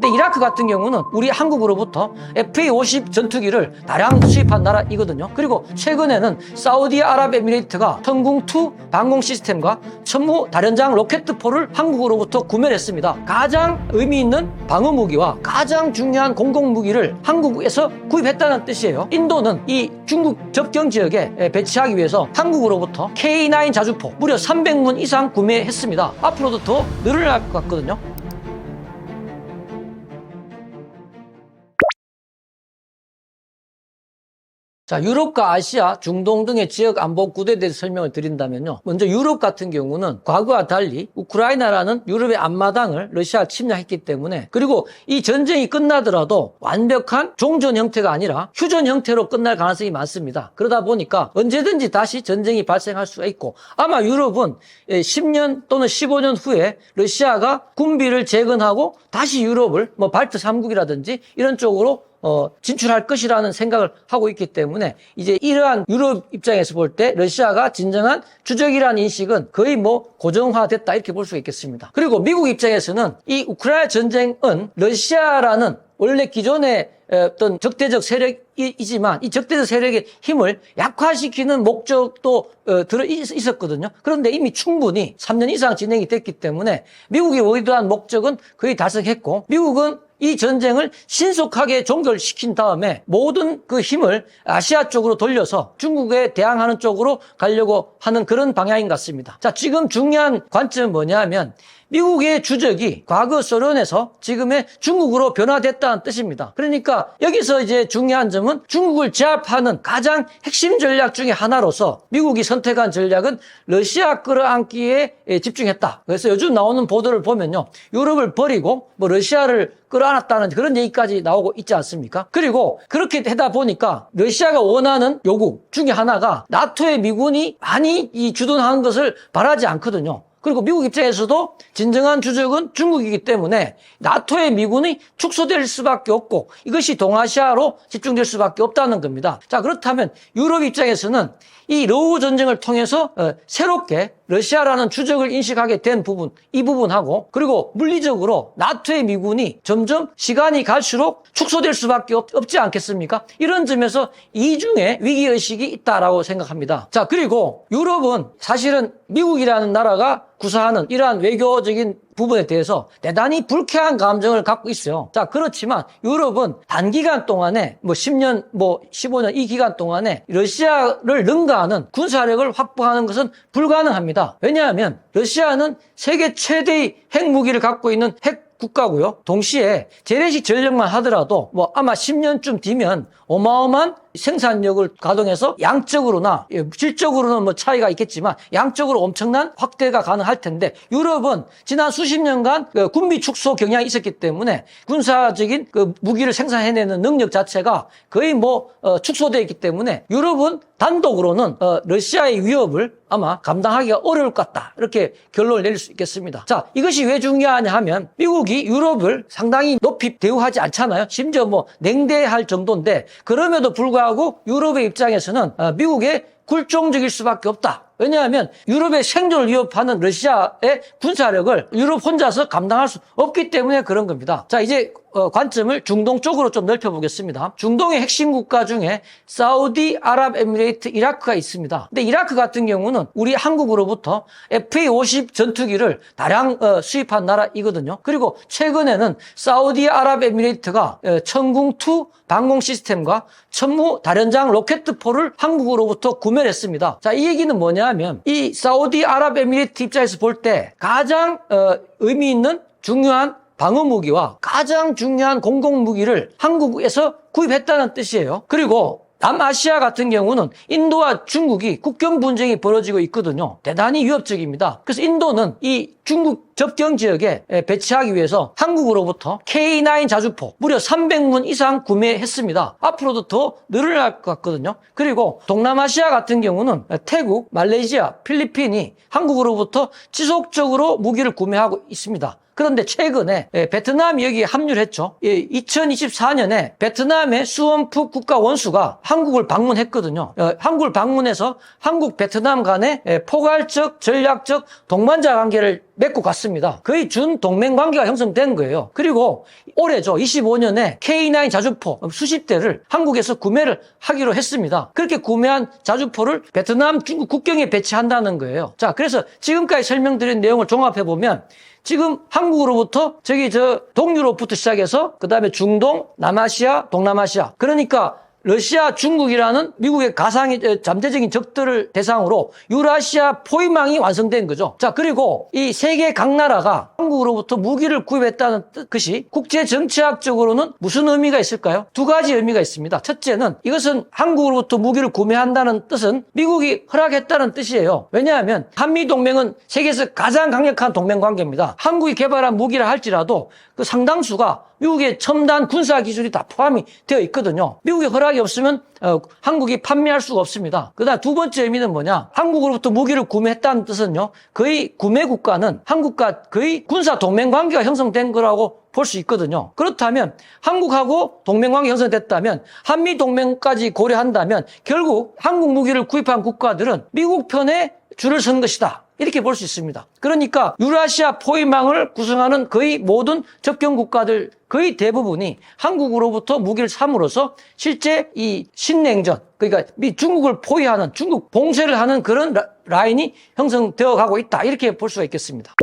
근데 이라크 같은 경우는 우리 한국으로부터 FA-50 전투기를 다량 수입한 나라이거든요. 그리고 최근에는 사우디아랍에미레이트가 천궁2 방공 시스템과 천무 다련장 로켓포를 한국으로부터 구매를 했습니다. 가장 의미 있는 방어 무기와 가장 중요한 공공 무기를 한국에서 구입했다는 뜻이에요. 인도는 이 중국 접경 지역에 배치하기 위해서 한국으로부터 K9 자주포 무려 300문 이상 구매했습니다. 앞으로도 더 늘어날 것 같거든요. 자, 유럽과 아시아, 중동 등의 지역 안보 구도에 대해서 설명을 드린다면요. 먼저 유럽 같은 경우는 과거와 달리 우크라이나라는 유럽의 앞마당을 러시아가 침략했기 때문에, 그리고 이 전쟁이 끝나더라도 완벽한 종전 형태가 아니라 휴전 형태로 끝날 가능성이 많습니다. 그러다 보니까 언제든지 다시 전쟁이 발생할 수가 있고, 아마 유럽은 10년 또는 15년 후에 러시아가 군비를 재건하고 다시 유럽을 발트 3국이라든지 이런 쪽으로 진출할 것이라는 생각을 하고 있기 때문에 이제 이러한 유럽 입장에서 볼 때 러시아가 진정한 주적이라는 인식은 거의 고정화됐다 이렇게 볼 수가 있겠습니다. 그리고 미국 입장에서는 이 우크라이나 전쟁은 러시아라는 원래 기존의 어떤 적대적 세력이지만 이 적대적 세력의 힘을 약화시키는 목적도 들어 있었거든요. 그런데 이미 충분히 3년 이상 진행이 됐기 때문에 미국이 의도한 목적은 거의 달성했고, 미국은 이 전쟁을 신속하게 종결시킨 다음에 모든 그 힘을 아시아 쪽으로 돌려서 중국에 대항하는 쪽으로 가려고 하는 그런 방향인 것 같습니다. 자, 지금 중요한 관점은 뭐냐면 미국의 주적이 과거 소련에서 지금의 중국으로 변화됐다는 뜻입니다. 그러니까 여기서 이제 중요한 점은 중국을 제압하는 가장 핵심 전략 중에 하나로서 미국이 선택한 전략은 러시아 끌어안기에 집중했다. 그래서 요즘 나오는 보도를 보면요, 유럽을 버리고 러시아를 끌어안았다는 그런 얘기까지 나오고 있지 않습니까? 그리고 그렇게 하다 보니까 러시아가 원하는 요구 중에 하나가 나토의 미군이 많이 주둔하는 것을 바라지 않거든요. 그리고 미국 입장에서도 진정한 주적은 중국이기 때문에 나토의 미군이 축소될 수밖에 없고 이것이 동아시아로 집중될 수밖에 없다는 겁니다. 자, 그렇다면 유럽 입장에서는 이 러우 전쟁을 통해서 새롭게 러시아라는 주적을 인식하게 된 부분, 이 부분하고, 그리고 물리적으로 나토의 미군이 점점 시간이 갈수록 축소될 수밖에 없지 않겠습니까? 이런 점에서 이중의 위기의식이 있다라고 생각합니다. 자, 그리고 유럽은 사실은 미국이라는 나라가 구사하는 이러한 외교적인 부분에 대해서 대단히 불쾌한 감정을 갖고 있어요. 자, 그렇지만 유럽은 단기간 동안에 10년, 15년 이 기간 동안에 러시아를 능가하는 군사력을 확보하는 것은 불가능합니다. 왜냐하면 러시아는 세계 최대의 핵무기를 갖고 있는 핵 국가고요. 동시에 재래식 전력만 하더라도 아마 10년쯤 뒤면 어마어마한 생산력을 가동해서 양적으로나 질적으로는 차이가 있겠지만 양적으로 엄청난 확대가 가능할 텐데, 유럽은 지난 수십 년간 군비 축소 경향이 있었기 때문에 군사적인 무기를 생산해내는 능력 자체가 거의 축소되어 있기 때문에 유럽은 단독으로는 러시아의 위협을 아마 감당하기가 어려울 것 같다, 이렇게 결론을 내릴 수 있겠습니다. 자, 이것이 왜 중요하냐 하면 미국이 유럽을 상당히 높이 대우하지 않잖아요. 심지어 냉대할 정도인데, 그럼에도 불구하고 유럽의 입장에서는 미국의 굴종적일 수밖에 없다. 왜냐하면 유럽의 생존을 위협하는 러시아의 군사력을 유럽 혼자서 감당할 수 없기 때문에 그런 겁니다. 자, 이제 관점을 중동 쪽으로 좀 넓혀보겠습니다. 중동의 핵심 국가 중에 사우디아랍에미레이트, 이라크가 있습니다. 근데 이라크 같은 경우는 우리 한국으로부터 FA-50 전투기를 다량 수입한 나라이거든요. 그리고 최근에는 사우디아랍에미레이트가 천궁2 방공 시스템과 천무 다련장 로켓포를 한국으로부터 구매를 했습니다. 자, 이 얘기는 뭐냐 하면 이 사우디아랍에미레이트 입장에서 볼 때 가장 의미 있는 중요한 방어 무기와 가장 중요한 공공 무기를 한국에서 구입했다는 뜻이에요. 그리고 남아시아 같은 경우는 인도와 중국이 국경 분쟁이 벌어지고 있거든요. 대단히 위협적입니다. 그래서 인도는 이 중국 접경 지역에 배치하기 위해서 한국으로부터 K9 자주포 무려 300문 이상 구매했습니다. 앞으로도 더 늘어날 것 같거든요. 그리고 동남아시아 같은 경우는 태국, 말레이시아, 필리핀이 한국으로부터 지속적으로 무기를 구매하고 있습니다. 그런데 최근에 베트남이 여기에 합류를 했죠. 2024년에 베트남의 수원프 국가 원수가 한국을 방문했거든요. 한국을 방문해서 한국 베트남 간의 포괄적 전략적 동반자 관계를 맺고 갔습니다. 거의 준 동맹 관계가 형성된 거예요. 그리고 올해죠. 25년에 K9 자주포 수십 대를 한국에서 구매를 하기로 했습니다. 그렇게 구매한 자주포를 베트남, 중국 국경에 배치한다는 거예요. 자, 그래서 지금까지 설명드린 내용을 종합해 보면 지금 한국으로부터 동유럽부터 시작해서 그다음에 중동, 남아시아, 동남아시아, 그러니까 러시아, 중국이라는 미국의 잠재적인 적들을 대상으로 유라시아 포위망이 완성된 거죠. 자, 그리고 이 세계 각 나라가 한국으로부터 무기를 구입했다는 것이 국제 정치학적으로는 무슨 의미가 있을까요? 두 가지 의미가 있습니다. 첫째는 이것은 한국으로부터 무기를 구매한다는 뜻은 미국이 허락했다는 뜻이에요. 왜냐하면 한미동맹은 세계에서 가장 강력한 동맹관계입니다. 한국이 개발한 무기라 할지라도 그 상당수가 미국의 첨단 군사 기술이 다 포함이 되어 있거든요. 미국의 허락이 없으면 한국이 판매할 수가 없습니다. 그다음 두 번째 의미는 뭐냐? 한국으로부터 무기를 구매했다는 뜻은요. 거의 구매 국가는 한국과 거의 군사 동맹 관계가 형성된 거라고 볼 수 있거든요. 그렇다면 한국하고 동맹 관계가 형성됐다면 한미 동맹까지 고려한다면 결국 한국 무기를 구입한 국가들은 미국 편에 줄을 선 것이다. 이렇게 볼 수 있습니다. 그러니까 유라시아 포위망을 구성하는 거의 모든 접경 국가들 거의 대부분이 한국으로부터 무기를 삼으로써 실제 이 신냉전, 그러니까 중국을 포위하는, 중국 봉쇄를 하는 그런 라인이 형성되어 가고 있다. 이렇게 볼 수가 있겠습니다.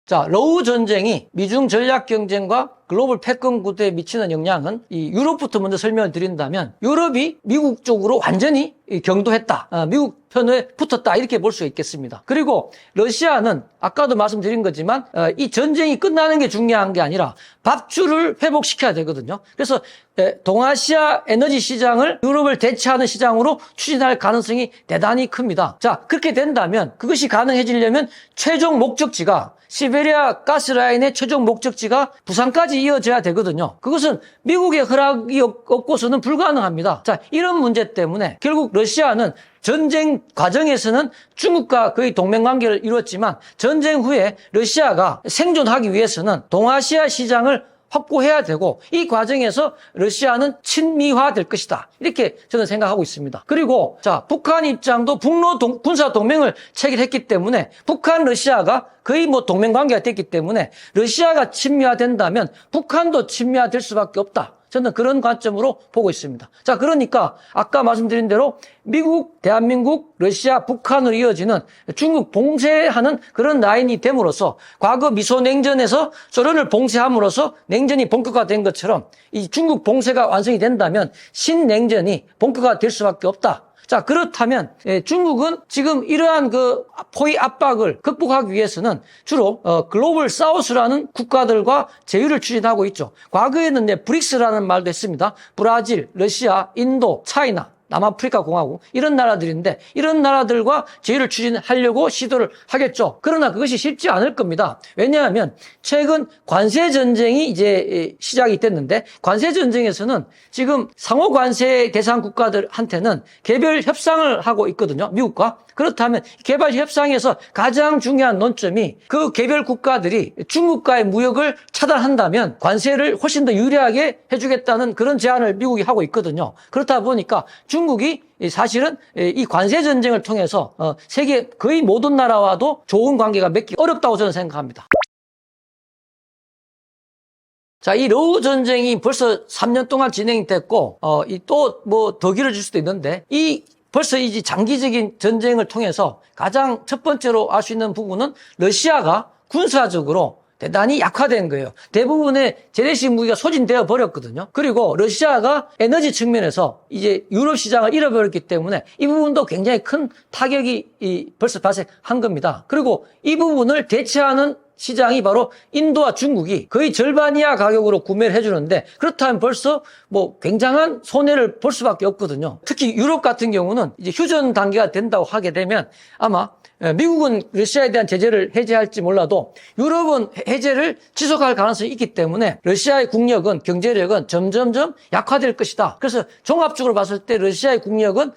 자, 러우 전쟁이 미중 전략 경쟁과 글로벌 패권 구도에 미치는 영향은 이 유럽부터 먼저 설명을 드린다면 유럽이 미국 쪽으로 완전히 경도했다. 미국 편에 붙었다. 이렇게 볼 수 있겠습니다. 그리고 러시아는 아까도 말씀드린 거지만 이 전쟁이 끝나는 게 중요한 게 아니라 밥줄을 회복시켜야 되거든요. 그래서 동아시아 에너지 시장을 유럽을 대체하는 시장으로 추진할 가능성이 대단히 큽니다. 자, 그렇게 된다면 그것이 가능해지려면 최종 목적지가 시베리아 가스라인의 최종 목적지가 부산까지 이어져야 되거든요. 그것은 미국의 허락이 없고서는 불가능합니다. 자, 이런 문제 때문에 결국 러시아는 전쟁 과정에서는 중국과 거의 동맹관계를 이루었지만 전쟁 후에 러시아가 생존하기 위해서는 동아시아 시장을 확보해야 되고 이 과정에서 러시아는 친미화될 것이다. 이렇게 저는 생각하고 있습니다. 그리고 자, 북한 입장도 북러 군사 동맹을 체결했기 때문에 북한 러시아가 거의 동맹 관계가 됐기 때문에 러시아가 친미화된다면 북한도 친미화될 수밖에 없다. 저는 그런 관점으로 보고 있습니다. 자, 그러니까 아까 말씀드린 대로 미국, 대한민국, 러시아, 북한으로 이어지는 중국 봉쇄하는 그런 라인이 됨으로써 과거 미소냉전에서 소련을 봉쇄함으로써 냉전이 본격화된 것처럼 이 중국 봉쇄가 완성이 된다면 신냉전이 본격화될 수밖에 없다. 자, 그렇다면 중국은 지금 이러한 그 포위 압박을 극복하기 위해서는 주로 글로벌 사우스라는 국가들과 제휴를 추진하고 있죠. 과거에는 브릭스라는 말도 했습니다. 브라질, 러시아, 인도, 차이나, 남아프리카 공화국 이런 나라들인데 이런 나라들과 제휴를 추진하려고 시도를 하겠죠. 그러나 그것이 쉽지 않을 겁니다. 왜냐하면 최근 관세 전쟁이 이제 시작이 됐는데 관세 전쟁에서는 지금 상호 관세 대상 국가들한테는 개별 협상을 하고 있거든요. 미국과. 그렇다면 개발 협상에서 가장 중요한 논점이 그 개별 국가들이 중국과의 무역을 차단한다면 관세를 훨씬 더 유리하게 해주겠다는 그런 제안을 미국이 하고 있거든요. 그렇다 보니까 중국이 사실은 이 관세 전쟁을 통해서 세계 거의 모든 나라와도 좋은 관계가 맺기 어렵다고 저는 생각합니다. 자, 이 러우 전쟁이 벌써 3년 동안 진행이 됐고, 또 더 길어질 수도 있는데, 벌써 이 장기적인 전쟁을 통해서 가장 첫 번째로 알 수 있는 부분은 러시아가 군사적으로 대단히 약화된 거예요. 대부분의 재래식 무기가 소진되어 버렸거든요. 그리고 러시아가 에너지 측면에서 이제 유럽 시장을 잃어버렸기 때문에 이 부분도 굉장히 큰 타격이 벌써 발생한 겁니다. 그리고 이 부분을 대체하는 시장이 바로 인도와 중국이 거의 절반 이하 가격으로 구매를 해주는데 그렇다면 벌써 굉장한 손해를 볼 수밖에 없거든요. 특히 유럽 같은 경우는 이제 휴전 단계가 된다고 하게 되면 아마 미국은 러시아에 대한 제재를 해제할지 몰라도 유럽은 해제를 지속할 가능성이 있기 때문에 러시아의 국력은 경제력은 점점점 약화될 것이다. 그래서 종합적으로 봤을 때 러시아의 국력은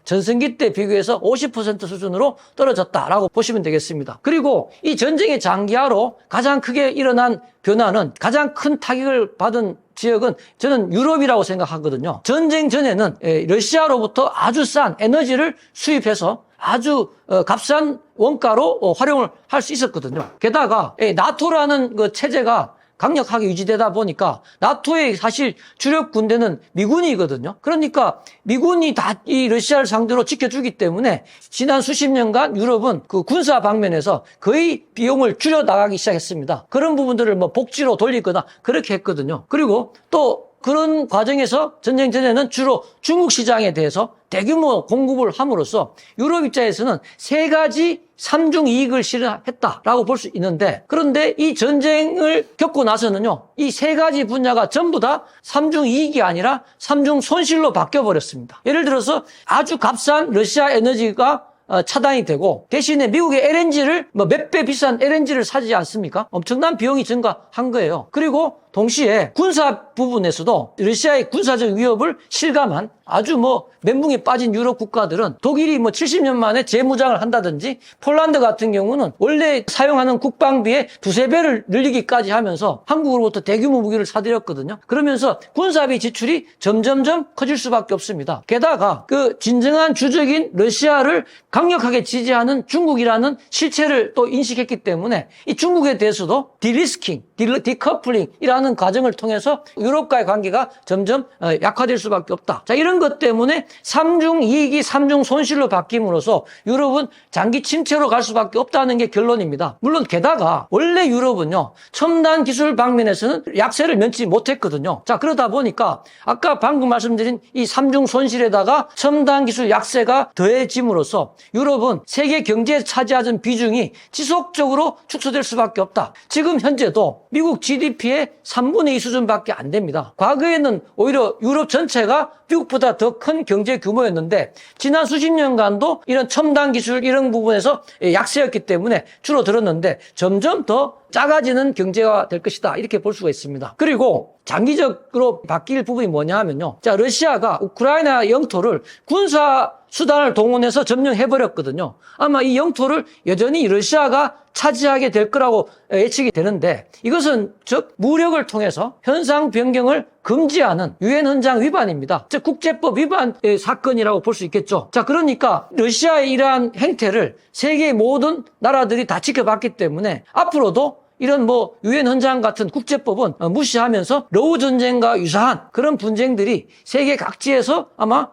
전성기 때 비교해서 50% 수준으로 떨어졌다라고 보시면 되겠습니다. 그리고 이 전쟁의 장기화로 가장 크게 일어난 변화는 가장 큰 타격을 받은 지역은 저는 유럽이라고 생각하거든요. 전쟁 전에는 러시아로부터 아주 싼 에너지를 수입해서 아주 값싼 원가로 활용을 할 수 있었거든요. 게다가 나토라는 그 체제가 강력하게 유지되다 보니까 나토의 사실 주력 군대는 미군이거든요. 그러니까 미군이 다 이 러시아를 상대로 지켜주기 때문에 지난 수십 년간 유럽은 그 군사 방면에서 거의 비용을 줄여 나가기 시작했습니다. 그런 부분들을 뭐 복지로 돌리거나 그렇게 했거든요. 그리고 또 그런 과정에서 전쟁 전에는 주로 중국 시장에 대해서 대규모 공급을 함으로써 유럽 입장에서는 세 가지 삼중 이익을 실현했다라고 볼 수 있는데, 그런데 이 전쟁을 겪고 나서는요, 이 세 가지 분야가 전부 다 삼중 이익이 아니라 삼중 손실로 바뀌어 버렸습니다. 예를 들어서 아주 값싼 러시아 에너지가 차단이 되고, 대신에 미국의 LNG를 몇 배 비싼 LNG를 사지 않습니까? 엄청난 비용이 증가한 거예요. 그리고 동시에 군사 부분에서도 러시아의 군사적 위협을 실감한 아주 멘붕에 빠진 유럽 국가들은 독일이 70년 만에 재무장을 한다든지, 폴란드 같은 경우는 원래 사용하는 국방비의 두세 배를 늘리기까지 하면서 한국으로부터 대규모 무기를 사들였거든요. 그러면서 군사비 지출이 점점점 커질 수밖에 없습니다. 게다가 그 진정한 주적인 러시아를 강력하게 지지하는 중국이라는 실체를 또 인식했기 때문에 이 중국에 대해서도 디리스킹, 디커플링이라는 과정을 통해서 유럽과의 관계가 점점 약화될 수밖에 없다. 자, 이런 것 때문에 삼중 이익이 삼중 손실로 바뀜으로써 유럽은 장기 침체로 갈 수밖에 없다는 게 결론입니다. 물론 게다가 원래 유럽은요, 첨단 기술 방면에서는 약세를 면치 못했거든요. 자, 그러다 보니까 아까 방금 말씀드린 이 삼중 손실에다가 첨단 기술 약세가 더해짐으로써 유럽은 세계 경제에 차지하는 비중이 지속적으로 축소될 수밖에 없다. 지금 현재도 미국 GDP의 3분의 2 수준밖에 안 됩니다. 과거에는 오히려 유럽 전체가 미국보다 더 큰 경제 규모였는데, 지난 수십 년간도 이런 첨단 기술 이런 부분에서 약세였기 때문에 줄어들었는데 점점 더 작아지는 경제가 될 것이다, 이렇게 볼 수가 있습니다. 그리고 장기적으로 바뀔 부분이 뭐냐 하면요, 자, 러시아가 우크라이나 영토를 군사 수단을 동원해서 점령해버렸거든요. 아마 이 영토를 여전히 러시아가 차지하게 될 거라고 예측이 되는데, 이것은 즉 무력을 통해서 현상 변경을 금지하는 유엔 헌장 위반입니다. 즉 국제법 위반의 사건이라고 볼 수 있겠죠. 자, 그러니까 러시아의 이러한 행태를 세계의 모든 나라들이 다 지켜봤기 때문에 앞으로도 이런 유엔 헌장 같은 국제법은 무시하면서 러우 전쟁과 유사한 그런 분쟁들이 세계 각지에서 아마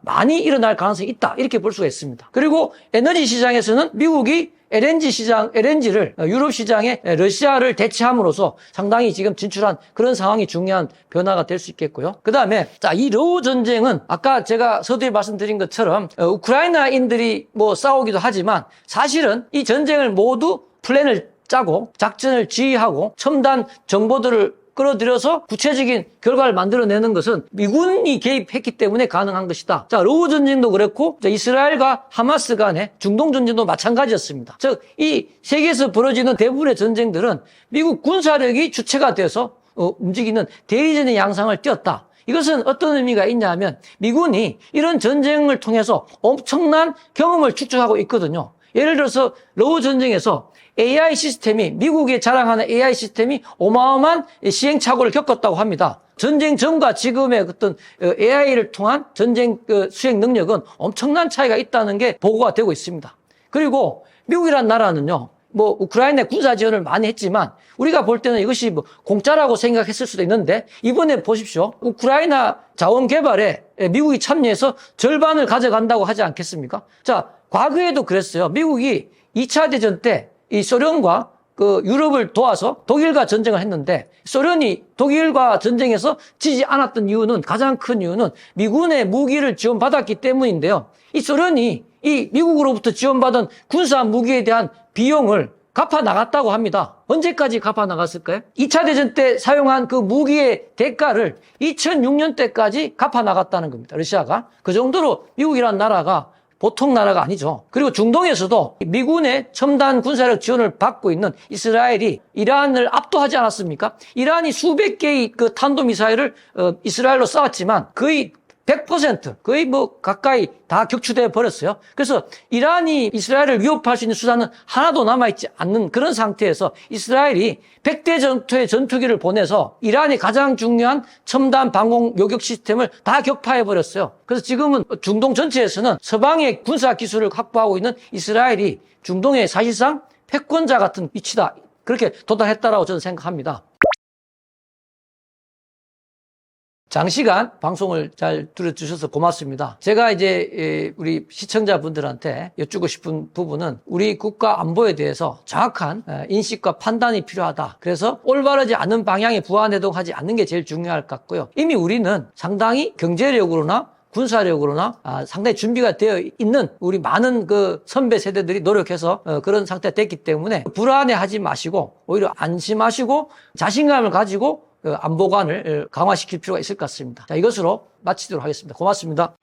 많이 일어날 가능성이 있다, 이렇게 볼 수가 있습니다. 그리고 에너지 시장에서는 미국이 LNG를 유럽 시장에 러시아를 대체함으로써 상당히 지금 진출한 그런 상황이 중요한 변화가 될 수 있겠고요. 그 다음에, 자, 이 러우 전쟁은 아까 제가 서두에 말씀드린 것처럼 우크라이나인들이 싸우기도 하지만 사실은 이 전쟁을 모두 플랜을 짜고 작전을 지휘하고 첨단 정보들을 끌어들여서 구체적인 결과를 만들어내는 것은 미군이 개입했기 때문에 가능한 것이다. 자, 러우 전쟁도 그렇고 이스라엘과 하마스 간의 중동 전쟁도 마찬가지였습니다. 즉, 이 세계에서 벌어지는 대부분의 전쟁들은 미국 군사력이 주체가 돼서 움직이는 대리전의 양상을 띄었다. 이것은 어떤 의미가 있냐 하면 미군이 이런 전쟁을 통해서 엄청난 경험을 축적하고 있거든요. 예를 들어서 러우 전쟁에서 AI 시스템이, 미국이 자랑하는 AI 시스템이 어마어마한 시행착오를 겪었다고 합니다. 전쟁 전과 지금의 어떤 AI를 통한 전쟁 수행 능력은 엄청난 차이가 있다는 게 보고가 되고 있습니다. 그리고 미국이란 나라는요, 우크라이나에 군사 지원을 많이 했지만 우리가 볼 때는 이것이 공짜라고 생각했을 수도 있는데, 이번에 보십시오. 우크라이나 자원 개발에 미국이 참여해서 절반을 가져간다고 하지 않겠습니까? 자, 과거에도 그랬어요. 미국이 2차 대전 때 이 소련과 유럽을 도와서 독일과 전쟁을 했는데, 소련이 독일과 전쟁에서 지지 않았던 이유는, 가장 큰 이유는 미군의 무기를 지원받았기 때문인데요. 이 소련이 이 미국으로부터 지원받은 군사 무기에 대한 비용을 갚아 나갔다고 합니다. 언제까지 갚아 나갔을까요? 2차 대전 때 사용한 그 무기의 대가를 2006년 때까지 갚아 나갔다는 겁니다. 러시아가. 그 정도로 미국이라는 나라가 보통 나라가 아니죠. 그리고 중동에서도 미군의 첨단 군사력 지원을 받고 있는 이스라엘이 이란을 압도하지 않았습니까? 이란이 수백 개의 탄도미사일을 이스라엘로 쏘았지만 거의 100% 거의 뭐 가까이 다 격추돼 버렸어요. 그래서 이란이 이스라엘을 위협할 수 있는 수단은 하나도 남아있지 않는 그런 상태에서 이스라엘이 100대 전투의 전투기를 보내서 이란이 가장 중요한 첨단 방공 요격 시스템을 다 격파해 버렸어요. 그래서 지금은 중동 전체에서는 서방의 군사 기술을 확보하고 있는 이스라엘이 중동의 사실상 패권자 같은 위치다. 그렇게 도달했다라고 저는 생각합니다. 장시간 방송을 잘 들어주셔서 고맙습니다. 제가 이제 우리 시청자분들한테 여쭈고 싶은 부분은 우리 국가 안보에 대해서 정확한 인식과 판단이 필요하다. 그래서 올바르지 않은 방향에 부안해동하지 않는 게 제일 중요할 것 같고요. 이미 우리는 상당히 경제력으로나 군사력으로나 상당히 준비가 되어 있는 우리 많은 그 선배 세대들이 노력해서 그런 상태가 됐기 때문에 불안해하지 마시고 오히려 안심하시고 자신감을 가지고 안보관을 강화시킬 필요가 있을 것 같습니다. 자, 이것으로 마치도록 하겠습니다. 고맙습니다.